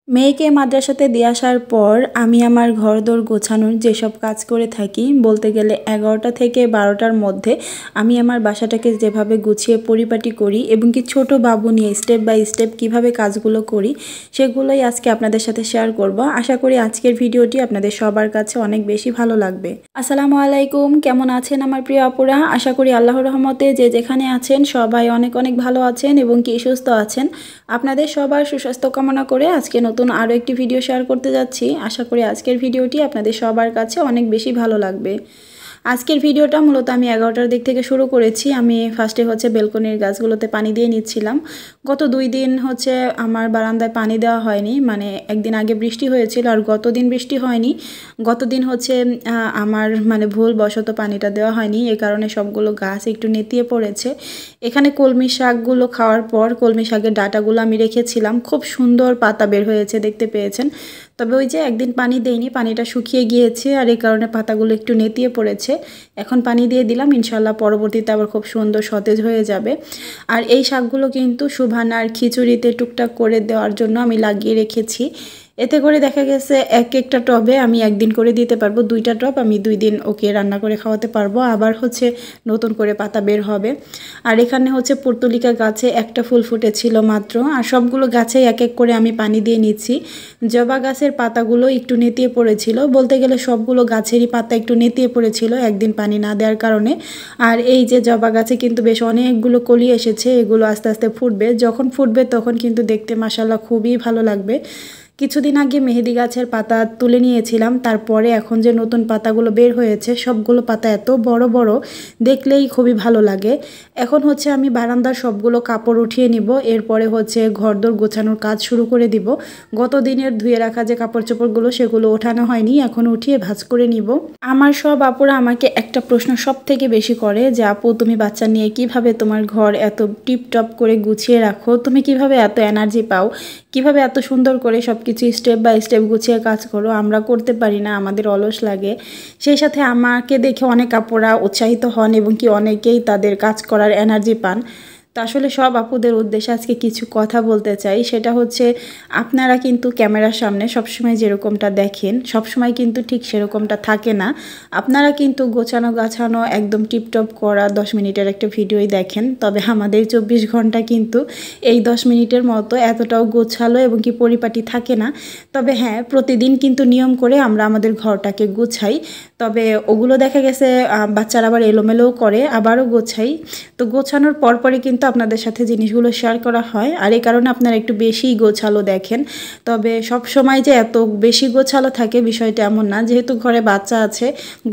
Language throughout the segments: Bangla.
মেয়েকে মাদ্রাসাতে দিয়ে আসার পর আমি আমার ঘরদোর গোছানোর যেসব কাজ করে থাকি বলতে গেলে 11টা থেকে 12টার মধ্যে আমি আমার বাসাটাকে যেভাবে গুছিয়ে পরিপাটি করি এবং কি ছোট বাবু নিয়ে স্টেপ বাই স্টেপ কিভাবে কাজগুলো করি সেগুলোই আজকে আপনাদের সাথে শেয়ার করব। আশা করি আজকের ভিডিওটি আপনাদের সবার কাছে অনেক বেশি ভালো লাগবে। আসসালামু আলাইকুম, কেমন আছেন আমার প্রিয় আপুরা? আশা করি আল্লাহর রহমতে যে যেখানে আছেন সবাই অনেক অনেক ভালো আছেন এবং কি সুস্থ আছেন। আপনাদের সবার সুস্বাস্থ্য কামনা করে আজকে নতুন আরও একটি ভিডিও শেয়ার করতে যাচ্ছি। আশা করি আজকের ভিডিওটি আপনাদের সবার কাছে অনেক বেশি ভালো লাগবে। আজকের ভিডিওটা মূলত আমি 11টার দিক থেকে শুরু করেছি। আমি ফার্স্টে বেলকনির গাছগুলোতে পানি দিয়ে নিচ্ছিলাম। গত 2 দিন আমার বারান্দায় পানি দেওয়া হয়নি, মানে একদিন আগে বৃষ্টি হয়েছিল আর গত দিন বৃষ্টি হয়নি। গত দিন আমার ভুলবশত পানিটা দেওয়া হয়নি, এ কারণে সবগুলো গাছ একটু নেতিয়ে পড়েছে। এখানে কলমি শাকগুলো খাওয়ার পর কলমি শাকের ডাঁটাগুলো আমি রেখেছিলাম, খুব সুন্দর পাতা বের হয়েছে দেখতে পেয়েছেন। তবে ওই যে একদিন পানি দেইনি, পানিটা শুকিয়ে গিয়েছে আর এই কারণে পাতাগুলো একটু নেতিয়ে পড়েছে। এখন পানি দিয়ে দিলাম, ইনশাল্লাহ পরবর্তীতে আবার খুব সুন্দর সতেজ হয়ে যাবে। আর এই শাকগুলো কিন্তু সুভানার খিচুড়িতে টুকটাক করে দেওয়ার জন্য আমি লাগিয়ে রেখেছি। এতে করে দেখা গেছে এক একটা টবে আমি একদিন করে দিতে পারবো, 2টা টব আমি 2 দিন ওকে রান্না করে খাওয়াতে পারবো। আবার নতুন করে পাতা বের হবে। আর এখানে পর্তুলিকা গাছে একটা ফুল ফুটেছিল মাত্র, আর সবগুলো গাছে এক এক করে আমি পানি দিয়ে নিচ্ছি। জবা গাছের পাতাগুলো একটু নেতিয়ে পড়েছিল, বলতে গেলে সবগুলো গাছেরই পাতা একটু নেতিয়ে পড়েছিল একদিন পানি না দেওয়ার কারণে। আর এই যে জবা গাছে কিন্তু বেশ অনেকগুলো কলি এসেছে, এগুলো আস্তে আস্তে ফুটবে। যখন ফুটবে তখন কিন্তু দেখতে মাশাআল্লাহ খুবই ভালো লাগবে। কিছুদিন আগে মেহেদি গাছের পাতা তুলে নিয়েছিলাম, তারপরে এখন যে নতুন পাতাগুলো বের হয়েছে সবগুলো পাতা এত বড় বড়, দেখলেই খুবই ভালো লাগে। এখন আমি বারান্দার সবগুলো কাপড় উঠিয়ে নিব, এরপরে ঘরদোর গোছানোর কাজ শুরু করে দিব। গত দিনের ধুয়ে রাখা যে কাপড় চোপড়গুলো সেগুলো ওঠানো হয়নি, এখন উঠিয়ে ভাঁজ করে নিব। আমার সব আপুরা আমাকে একটা প্রশ্ন সব থেকে বেশি করে যে আপু তুমি বাচ্চা নিয়ে কিভাবে তোমার ঘর এত টিপটপ করে গুছিয়ে রাখো, তুমি কিভাবে এত এনার্জি পাও, কিভাবে এত সুন্দর করে সব কিছু স্টেপ বাই স্টেপ গুছিয়ে কাজ করো, আমরা করতে পারি না, আমাদের অলস লাগে। সেই সাথে আমাকে দেখে অনেক আপুরা উৎসাহিত হন এবং কি অনেকেই তাদের কাজ করার এনার্জি পান। তো আসলে সব আপুদের উদ্দেশ্যে আজকে কিছু কথা বলতে চাই, সেটা আপনারা কিন্তু ক্যামেরার সামনে সবসময় যেরকমটা দেখেন সবসময় কিন্তু ঠিক সেরকমটা থাকে না। আপনারা কিন্তু গোছানো গাছানো একদম টিপটপ করা 10 মিনিটের একটা ভিডিওই দেখেন, তবে আমাদের 24 ঘন্টা কিন্তু এই 10 মিনিটের মতো এতটাও গোছালো এবং কি পরিপাটি থাকে না। তবে হ্যাঁ, প্রতিদিন কিন্তু নিয়ম করে আমরা আমাদের ঘরটাকে গুছাই, তবে ওগুলো দেখা গেছে বাচ্চারা আবার এলোমেলোও করে, আবারও গোছাই। তো গোছানোর পরপরই কিন্তু আপনাদের সাথে জিনিসগুলো শেয়ার করা হয়, আর এই কারণে আপনারা একটু বেশি গোছালো দেখেন। তবে সব সময় যে এত বেশি গোছালো থাকে বিষয়টা এমন না, যেহেতু ঘরে বাচ্চা আছে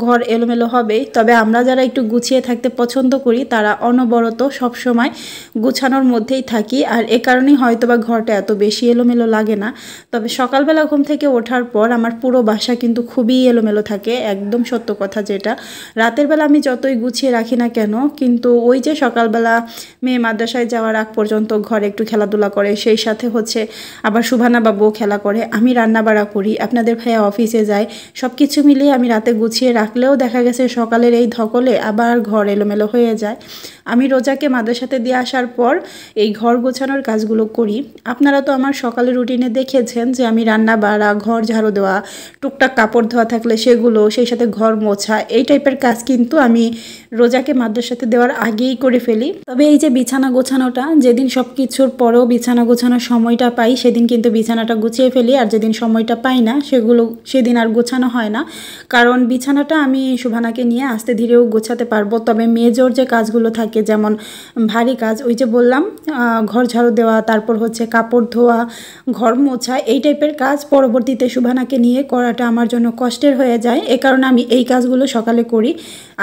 ঘর এলোমেলো হবেই। তবে আমরা যারা একটু গুছিয়ে থাকতে পছন্দ করি তারা অনবরত সব সময় গুছানোর মধ্যেই থাকি, আর এ কারণেই হয়তোবা ঘরটা এত বেশি এলোমেলো লাগে না। তবে সকালবেলা ঘুম থেকে ওঠার পর আমার পুরো বাসা কিন্তু খুবই এলোমেলো থাকে, একদম সত্য কথা যেটা। রাতের বেলা আমি যতই গুছিয়ে রাখি না কেন, কিন্তু ওই যে সকালবেলা মেয়ে মাদ্রাসায় যাওয়ার আগ পর্যন্ত ঘরে একটু খেলাধুলা করে, সেই সাথে আবার সুভানা বাবুও খেলা করে, আমি রান্না বাড়া করি, আপনাদের ভাইয়া অফিসে যায়, সব কিছু মিলিয়ে আমি রাতে গুছিয়ে রাখলেও দেখা গেছে সকালের এই ধকলে আবার ঘর এলোমেলো হয়ে যায়। আমি রোজাকে মাদ্রাসাতে দিয়ে আসার পর এই ঘর গোছানোর কাজগুলো করি। আপনারা তো আমার সকালের রুটিনে দেখেছেন যে আমি রান্না বাড়া, ঘর ঝাড়ু দেওয়া, টুকটাক কাপড় ধোয়া থাকলে সেগুলো, সেই সাথে ঘর মোছা, এই টাইপের কাজ কিন্তু আমি রোজাকে মাদ্রাসাতে দেওয়ার আগেই করে ফেলি। তবে এই যে বিছানা গোছানোটা, যেদিন সব কিছুর পরেও বিছানা গোছানোর সময়টা পাই সেদিন কিন্তু বিছানাটা গুছিয়ে ফেলি, আর যেদিন সময়টা পাই না সেদিন আর গোছানো হয় না। কারণ বিছানাটা আমি সুভানাকে নিয়ে আস্তে ধীরেও গোছাতে পারবো, তবে মেজর যে কাজগুলো থাকে যেমন ভারী কাজ, ওই যে বললাম ঘর ঝাড়ু দেওয়া, তারপর কাপড় ধোয়া, ঘর মোছা, এই টাইপের কাজ পরবর্তীতে সুভানাকে নিয়ে করাটা আমার জন্য কষ্টের হয়ে যায়। এ কারণে আমি এই কাজগুলো সকালে করি,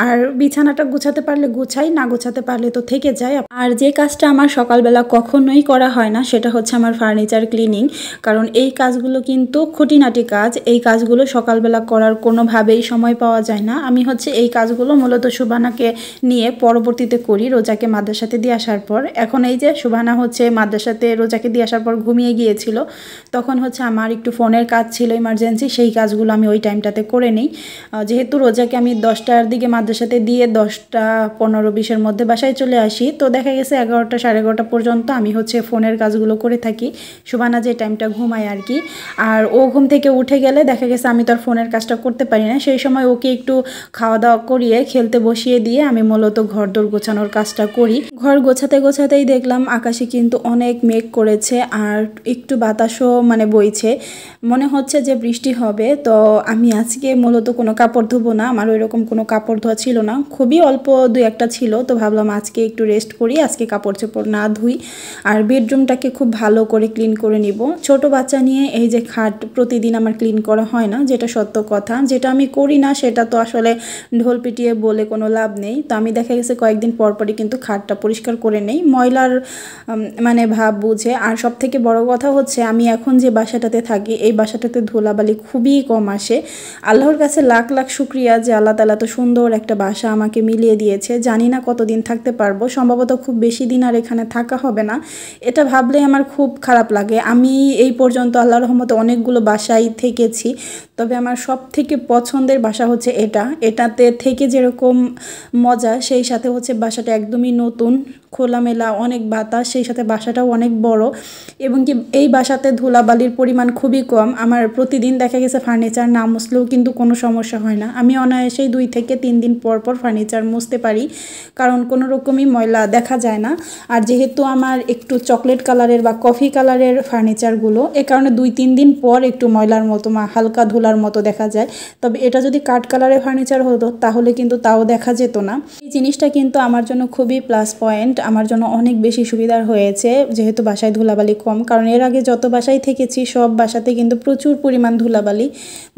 আর বিছানাটা গোছাতে পারলে গোছাই, না গোছাতে পারলে তো থেকে যায়। আর যে কাজটা আমার সকালবেলা কখনোই করা হয় না সেটা আমার ফার্নিচার ক্লিনিং, কারণ এই কাজগুলো কিন্তু খুঁটিনাটি কাজ, এই কাজগুলো সকালবেলা করার কোনোভাবেই সময় পাওয়া যায় না। আমি এই কাজগুলো মূলত সুভানাকে নিয়ে পরবর্তীতে করি রোজাকে মাদ্রাসাতে দিয়ে আসার পর। এখন এই যে সুভানা মাদ্রাসাতে রোজাকে দিয়ে আসার পর ঘুমিয়ে গিয়েছিল, তখন আমার একটু ফোনের কাজ ছিল ইমার্জেন্সি, সেই কাজগুলো আমি ওই টাইমটাতে করে নিই। যেহেতু রোজাকে আমি 10টার দিকে মাদ্রাসাতে দিয়ে 10টা 15-20-এর মধ্যে বাসায় চলে আসি, তো দেখা গেছে 11টা সাড়ে 11টা পর্যন্ত আমি হচ্ছে ফোনের কাজগুলো করে থাকি। সুবানা যে টাইমটা ঘুমায় আর কি। আর ও ঘুম থেকে উঠে গেলে দেখা গেছে আমি তো আর ফোনের কাজটা করতে পারি না, সেই সময় ওকে একটু খাওয়া দাওয়া করিয়ে খেলতে বসিয়ে দিয়ে আমি মূলত ঘরদোর গোছানোর কাজটা করি। ঘর গোছাতে গোছাতেই দেখলাম আকাশে কিন্তু অনেক মেঘ করেছে আর একটু বাতাসও মানে বইছে, মনে হচ্ছে যে বৃষ্টি হবে। তো আমি আজকে মূলত কোনো কাপড় ধুবো না, আমার ওইরকম কোনো কাপড় ধোয়া ছিল না, খুবই অল্প 2-1টা ছিল। তো ভাবলাম আজকে একটু রেস্ট করি, আজকে কাপড় চোপড় না ধুই আর বেডরুমটাকে খুব ভালো করে ক্লিন করে নিব। ছোট বাচ্চা নিয়ে এই যে খাট প্রতিদিন আমার ক্লিন করা হয় না, যেটা সত্য কথা। যেটা আমি করি না সেটা তো আসলে ঢোল পিটিয়ে বলে কোনো লাভ নেই। তো আমি দেখা গেছে কয়েকদিন পরপরই কিন্তু খাটটা পরিষ্কার করে নেই, ময়লার মানে ভাব বুঝে। আর সব থেকে বড় কথা হচ্ছে আমি এখন যে বাসাটাতে থাকি এই বাসাটাতে ধুলাবালি খুবই কম আসে। আল্লাহর কাছে লাখ লাখ শুক্রিয়া যে আল্লাহ তাআলা তো সুন্দর একটা বাসা আমাকে মিলিয়ে দিয়েছে। জানি না কতদিন থাকতে পারবো, সম্ভবত খুব বেশি দিন আর এখানে থাকা হবে না। এটা ভাবলে আমার খুব খারাপ লাগে। আমি এই পর্যন্ত আল্লাহর রহমতে অনেকগুলো বাসায় থেকেছি, তবে আমার সব থেকে পছন্দের বাসা হচ্ছে এটাতে থেকে যেরকম মজা, সেই সাথে হচ্ছে বাসাটা একদমই নতুন, খোলামেলা, অনেক বাতাস, সেই সাথে বাসাটাও অনেক বড় এবং কি এই বাসাতে ধুলাবালির পরিমাণ খুবই কম। আমার প্রতিদিন দেখা গেছে ফার্নিচার না মুছলেও কিন্তু কোনো সমস্যা হয় না, আমি অনায়াসেই 2 থেকে 3 দিন পর পর ফার্নিচার মুছতে পারি, কারণ কোনো রকমই ময়লা দেখা যায় না। আর যেহেতু আমার একটু চকলেট কালারের বা কফি কালারের ফার্নিচারগুলো, এ কারণে 2-3 দিন পর একটু ময়লার মতো হালকা ধুলার মতো দেখা যায়। তবে এটা যদি কাঠ কালারের ফার্নিচার হতো তাহলে কিন্তু তাও দেখা যেত না। এই জিনিসটা কিন্তু আমার জন্য খুবই প্লাস পয়েন্ট, আমার জন্য অনেক বেশি সুবিধার হয়েছে যেহেতু বাসায় ধুলাবালি কম। কারণ এর আগে যত বাসায় থেকেছি সব বাসাতে কিন্তু প্রচুর পরিমাণ ধুলাবালি,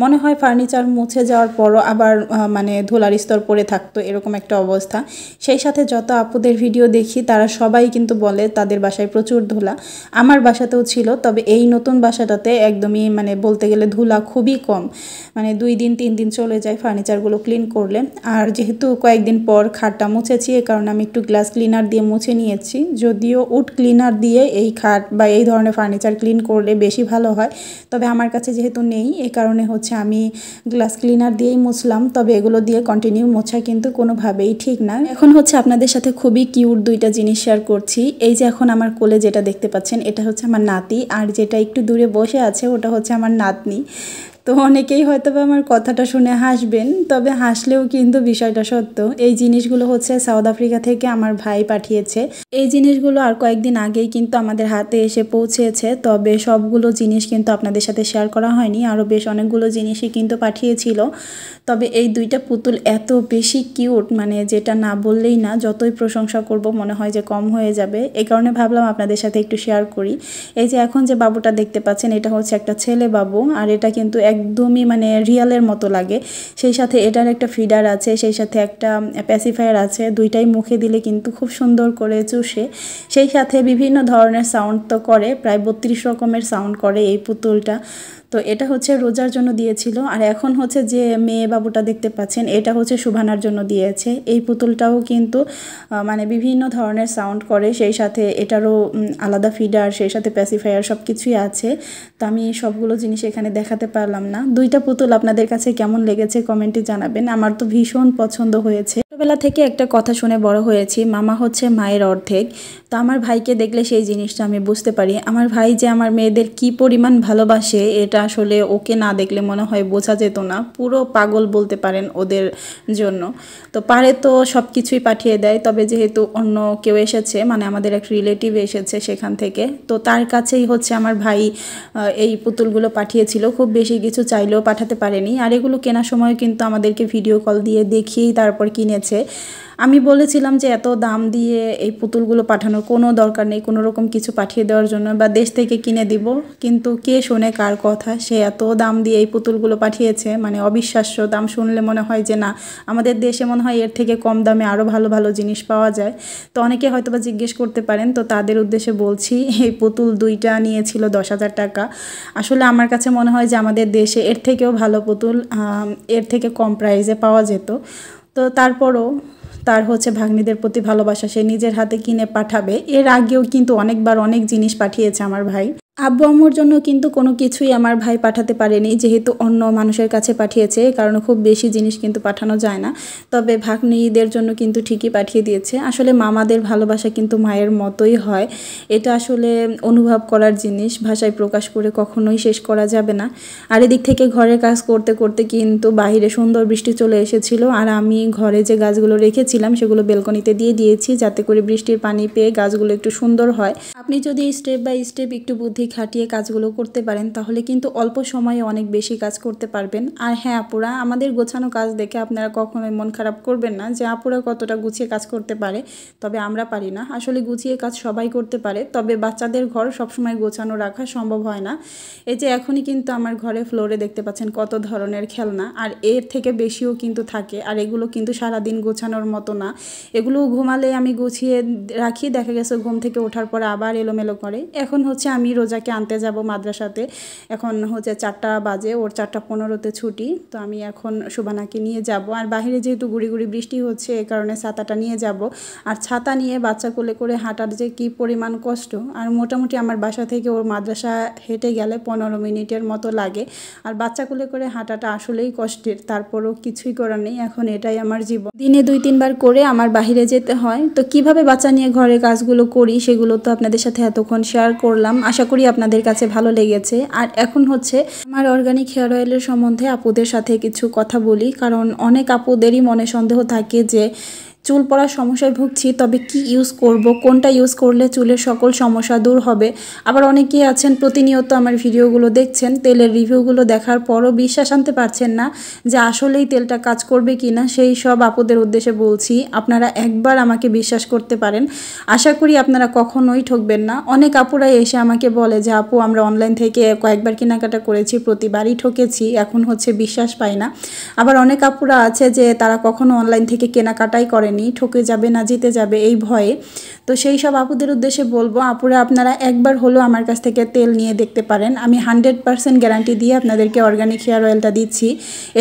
মনে হয় ফার্নিচার মুছে যাওয়ার পরও আবার মানে ধুলার স্তর পড়ে থাকতো, এরকম একটা অবস্থা। সেই সাথে যত আপুদের ভিডিও দেখি তারা সবাই কিন্তু বলে তাদের বাসায় প্রচুর ধুলা, আমার বাসাতেও ছিল। তবে এই নতুন বাসাটাতে একদমই মানে বলতে গেলে ধুলা খুবই কম, মানে 2-3 দিন চলে যায় ফার্নিচারগুলো ক্লিন করলে। আর যেহেতু কয়েকদিন পর খাটটা মুছেছি, এ কারণে আমি একটু গ্লাস ক্লিনার দিয়ে মুছে নিয়েছি। যদিও উড ক্লিনার দিয়ে এই খাট বা এই ধরনের ফার্নিচার ক্লিন করলে বেশি ভালো হয়, তবে আমার কাছে যেহেতু নেই এ কারণে হচ্ছে আমি গ্লাস ক্লিনার দিয়েই মুছলাম। তবে এগুলো দিয়ে কন্টিনিউ মোছা কিন্তু কোনোভাবেই ঠিক না। এখন হচ্ছে আপনাদের সাথে খুবই কিউট 2টা জিনিস শেয়ার করছি। এই যে এখন আমার কোলে যেটা দেখতে পাচ্ছেন এটা হচ্ছে আমার নাতি, আর যেটা একটু দূরে বসে আছে ওটা হচ্ছে আমার নাতনি। তো অনেকেই হয়তো বা আমার কথাটা শুনে হাসবেন, তবে হাসলেও কিন্তু বিষয়টা সত্য। এই জিনিসগুলো হচ্ছে সাউথ আফ্রিকা থেকে আমার ভাই পাঠিয়েছে। এই জিনিসগুলো আর কয়েকদিন আগেই কিন্তু আমাদের হাতে এসে পৌঁছেছে, তবে সবগুলো জিনিস কিন্তু আপনাদের সাথে শেয়ার করা হয়নি, আরও বেশ অনেকগুলো জিনিসই কিন্তু পাঠিয়েছিল। তবে এই 2টা পুতুল এত বেশি কিউট, মানে যেটা না বললেই না, যতই প্রশংসা করব মনে হয় যে কম হয়ে যাবে। এই কারণে ভাবলাম আপনাদের সাথে একটু শেয়ার করি। এই যে এখন যে বাবুটা দেখতে পাচ্ছেন এটা হচ্ছে একটা ছেলে বাবু, আর এটা কিন্তু একদমই মানে রিয়ালের মতো লাগে। সেই সাথে এটার একটা ফিডার আছে, সেই সাথে একটা প্যাসিফায়ার আছে, 2টাই মুখে দিলে কিন্তু খুব সুন্দর করে চুষে। সেই সাথে বিভিন্ন ধরনের সাউন্ড তো করে, প্রায় 32 রকমের সাউন্ড করে এই পুতুলটা। তো এটা হচ্ছে রোজার জন্য দিয়েছিল। আর এখন হচ্ছে যে মেয়ে বাবুটা দেখতে পাচ্ছেন এটা হচ্ছে সুভানার জন্য দিয়েছে। এই পুতুলটাও কিন্তু মানে বিভিন্ন ধরনের সাউন্ড করে, সেই সাথে এটারও আলাদা ফিডার, সেই সাথে প্যাসিফায়ার সব কিছুই আছে। তো আমি সবগুলো জিনিস এখানে দেখাতে পারলাম না। 2টা পুতুল আপনাদের কাছে কেমন লেগেছে কমেন্টে জানাবেন, আমার তো ভীষণ পছন্দ হয়েছে। ছোটবেলা থেকে একটা কথা শুনে বড় হয়েছি, মামা হচ্ছে মায়ের অর্ধেক। তো আমার ভাইকে দেখলে সেই জিনিসটা আমি বুঝতে পারি। আমার ভাই যে আমার মেয়েদের কি পরিমাণ ভালোবাসে এটা আসলে ওকে না দেখলে মনে হয় বোঝা যেত না। পুরো পাগল বলতে পারেন ওদের জন্য। তো পারে তো সব কিছুই পাঠিয়ে দেয়, তবে যেহেতু অন্য কেউ এসেছে, মানে আমাদের এক রিলেটিভ এসেছে সেখান থেকে, তো তার কাছেই হচ্ছে আমার ভাই এই পুতুলগুলো পাঠিয়েছিল। খুব বেশি কিছু চাইলেও পাঠাতে পারেনি। আর এগুলো কেনার সময় কিন্তু আমাদেরকে ভিডিও কল দিয়ে দেখিয়েই তারপর কিনেছে। আমি বলেছিলাম যে এত দাম দিয়ে এই পুতুলগুলো পাঠানোর কোনো দরকার নেই, কোনো রকম কিছু পাঠিয়ে দেওয়ার জন্য বা দেশ থেকে কিনে দিব, কিন্তু কে শোনে কার কথা। সে এত দাম দিয়ে এই পুতুলগুলো পাঠিয়েছে, মানে অবিশ্বাস্য দাম। শুনলে মনে হয় যে না, আমাদের দেশে মনে হয় এর থেকে কম দামে আরও ভালো ভালো জিনিস পাওয়া যায়। তো অনেকে হয়তো বা জিজ্ঞেস করতে পারেন, তো তাদের উদ্দেশ্যে বলছি এই পুতুল 2টা নিয়েছিল 10,000 টাকা। আসলে আমার কাছে মনে হয় যে আমাদের দেশে এর থেকেও ভালো পুতুল এর থেকে কম প্রাইসে পাওয়া যেত। তো তারপরও তার হচ্ছে ভাগ্নিদের প্রতি ভালোবাসা, সে নিজের হাতে কিনে পাঠাবে। এর আগেও কিন্তু অনেকবার অনেক জিনিস পাঠিয়েছে আমার ভাই। আব্বু আম্মুর জন্য কিন্তু কোনো কিছুই আমার ভাই পাঠাতে পারেনি, যেহেতু অন্য মানুষের কাছে পাঠিয়েছে, কারণ খুব বেশি জিনিস কিন্তু পাঠানো যায় না। তবে ভাগ্নিদের জন্য কিন্তু ঠিকই পাঠিয়ে দিয়েছে। আসলে মামাদের ভালোবাসা কিন্তু মায়ের মতোই হয়, এটা আসলে অনুভব করার জিনিস, ভাষায় প্রকাশ করে কখনোই শেষ করা যাবে না। আর এদিক থেকে ঘরের কাজ করতে করতে কিন্তু বাইরে সুন্দর বৃষ্টি চলে এসেছিল, আর আমি ঘরে যে গাছগুলো রেখেছিলাম সেগুলো বেলকনিতে দিয়ে দিয়েছি, যাতে করে বৃষ্টির পানি পেয়ে গাছগুলো একটু সুন্দর হয়। আপনি যদি স্টেপ বাই স্টেপ একটু বুদ্ধি খাটিয়ে কাজগুলো করতে পারেন, তাহলে কিন্তু অল্প সময়ে অনেক বেশি কাজ করতে পারবেন। আর হ্যাঁ আপুরা, আমাদের গোছানো কাজ দেখে আপনারা কখনোই মন খারাপ করবেন না যে আপুরা কতটা গুছিয়ে কাজ করতে পারে, তবে আমরা পারি না। আসলে গুছিয়ে কাজ সবাই করতে পারে, তবে বাচ্চাদের ঘর সবসময় গোছানো রাখা সম্ভব হয় না। এই যে এখনই কিন্তু আমার ঘরে ফ্লোরে দেখতে পাচ্ছেন কত ধরনের খেলনা, আর এর থেকে বেশিও কিন্তু থাকে। আর এগুলো কিন্তু সারাদিন গোছানোর মতো না, এগুলো ঘুমালে আমি গুছিয়ে রাখি, দেখা গেছে ঘুম থেকে ওঠার পর আবার এলোমেলো করে। এখন হচ্ছে আমি রোজাকে আনতে যাব মাদ্রাসাতে, এখন হচ্ছে 4টা বাজে, ওর 4:15-তে ছুটি, তো আমি এখন সুবানাকে নিয়ে যাব। আর বাইরে যেহেতু গুড়ি গুড়ি বৃষ্টি হচ্ছে, এ কারণে ছাতাটা নিয়ে যাব। আর ছাতা নিয়ে বাচ্চা কোলে করে হাঁটার যে কী পরিমাণ কষ্ট, আর মোটামুটি আমার বাসা থেকে ওর মাদ্রাসা হেঁটে গেলে 15 মিনিটের মতো লাগে। আর বাচ্চা কোলে করে হাঁটাটা আসলেই কষ্টের, তারপরও কিছুই করার নেই, এখন এটাই আমার জীবন। দিনে 2-3 বার করে আমার বাইরে যেতে হয়। তো কিভাবে বাচ্চা নিয়ে ঘরের কাজগুলো করি সেগুলো তো আপনাদের সাথে এতক্ষণ শেয়ার করলাম, আশা করি আপনাদের কাছে ভালো লেগেছে। আর এখন হচ্ছে আমার অর্গানিক হেয়ার অয়েলের সম্বন্ধে আপুদের সাথে কিছু কথা বলি, কারণ অনেক আপুদেরই মনে সন্দেহ থাকে যে চুল পড়ার সমস্যায় ভুগছি, তবে কি ইউজ করব, কোনটা ইউজ করলে চুলের সকল সমস্যা দূর হবে। আবার অনেকেই আছেন প্রতিনিয়ত আমার ভিডিওগুলো দেখছেন, তেলের রিভিউগুলো দেখার পরও বিশ্বাস আনতে পারছেন না যে আসলেই তেলটা কাজ করবে কি না। সেই সব আপুদের উদ্দেশ্যে বলছি, আপনারা একবার আমাকে বিশ্বাস করতে পারেন, আশা করি আপনারা কখনোই ঠকবেন না। অনেক আপুরাই এসে আমাকে বলে যে আপু, আমরা অনলাইন থেকে কয়েকবার কেনাকাটা করেছি, প্রতিবারই ঠকেছি, এখন হচ্ছে বিশ্বাস পাই না। আবার অনেক আপুরা আছে যে তারা কখনো অনলাইন থেকে কেনাকাটাই করেন, ঠকে যাবে না জিতে যাবে এই ভয়ে। তো সেই সব আপুদের উদ্দেশ্যে বলবো, আপুরা আপনারা একবার হলেও আমার কাছ থেকে তেল নিয়ে দেখতে পারেন। আমি 100% গ্যারান্টি দিয়ে আপনাদেরকে অর্গানিক হেয়ার অয়েলটা দিচ্ছি।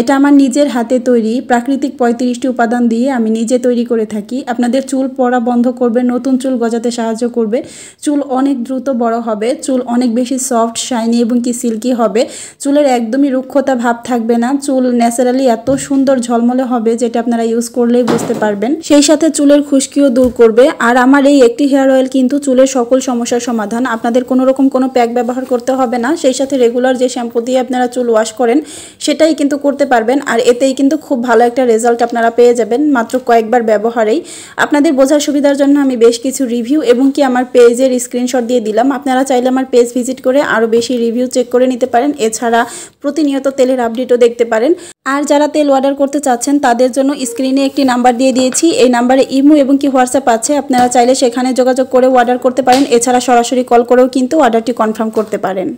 এটা আমার নিজের হাতে তৈরি, প্রাকৃতিক 35টি উপাদান দিয়ে আমি নিজে তৈরি করে থাকি। আপনাদের চুল পড়া বন্ধ করবে, নতুন চুল গজাতে সাহায্য করবে, চুল অনেক দ্রুত বড় হবে, চুল অনেক বেশি সফট, শাইনি এবং কি সিল্কি হবে, চুলের একদমই রুক্ষতা ভাব থাকবে না, চুল ন্যাচারালি এত সুন্দর ঝলমলে হবে যেটা আপনারা ইউজ করলেই বুঝতে পারবেন। সেই সাথে চুলের খুশকিও দূর করবে। আর আমার এই একটি হেয়ার অয়েল কিন্তু চুলের সকল সমস্যার সমাধান, আপনাদের কোনো রকম কোনো প্যাক ব্যবহার করতে হবে না। সেই সাথে রেগুলার যে শ্যাম্পু দিয়ে আপনারা চুল ওয়াশ করেন সেটাই কিন্তু করতে পারবেন, আর এতেই কিন্তু খুব ভালো একটা রেজাল্ট আপনারা পেয়ে যাবেন মাত্র কয়েকবার ব্যবহারেই। আপনাদের বোঝার সুবিধার জন্য আমি বেশ কিছু রিভিউ এবং কি আমার পেজের স্ক্রিনশট দিয়ে দিলাম, আপনারা চাইলে আমার পেজ ভিজিট করে আরও বেশি রিভিউ চেক করে নিতে পারেন। এছাড়া প্রতিনিয়ত তেলের আপডেটও দেখতে পারেন। আর যারা তেল অর্ডার করতে চাচ্ছেন তাদের জন্য স্ক্রিনে একটি নাম্বার দিয়ে দিয়েছি, এই নাম্বারে ইমো এবং কি হোয়াটসঅ্যাপ আছে, আপনারা চাইলে সেখানে যোগাযোগ করে অর্ডার করতে পারেন। এছাড়া সরাসরি কল করেও কিন্তু অর্ডারটি কনফার্ম করতে পারেন।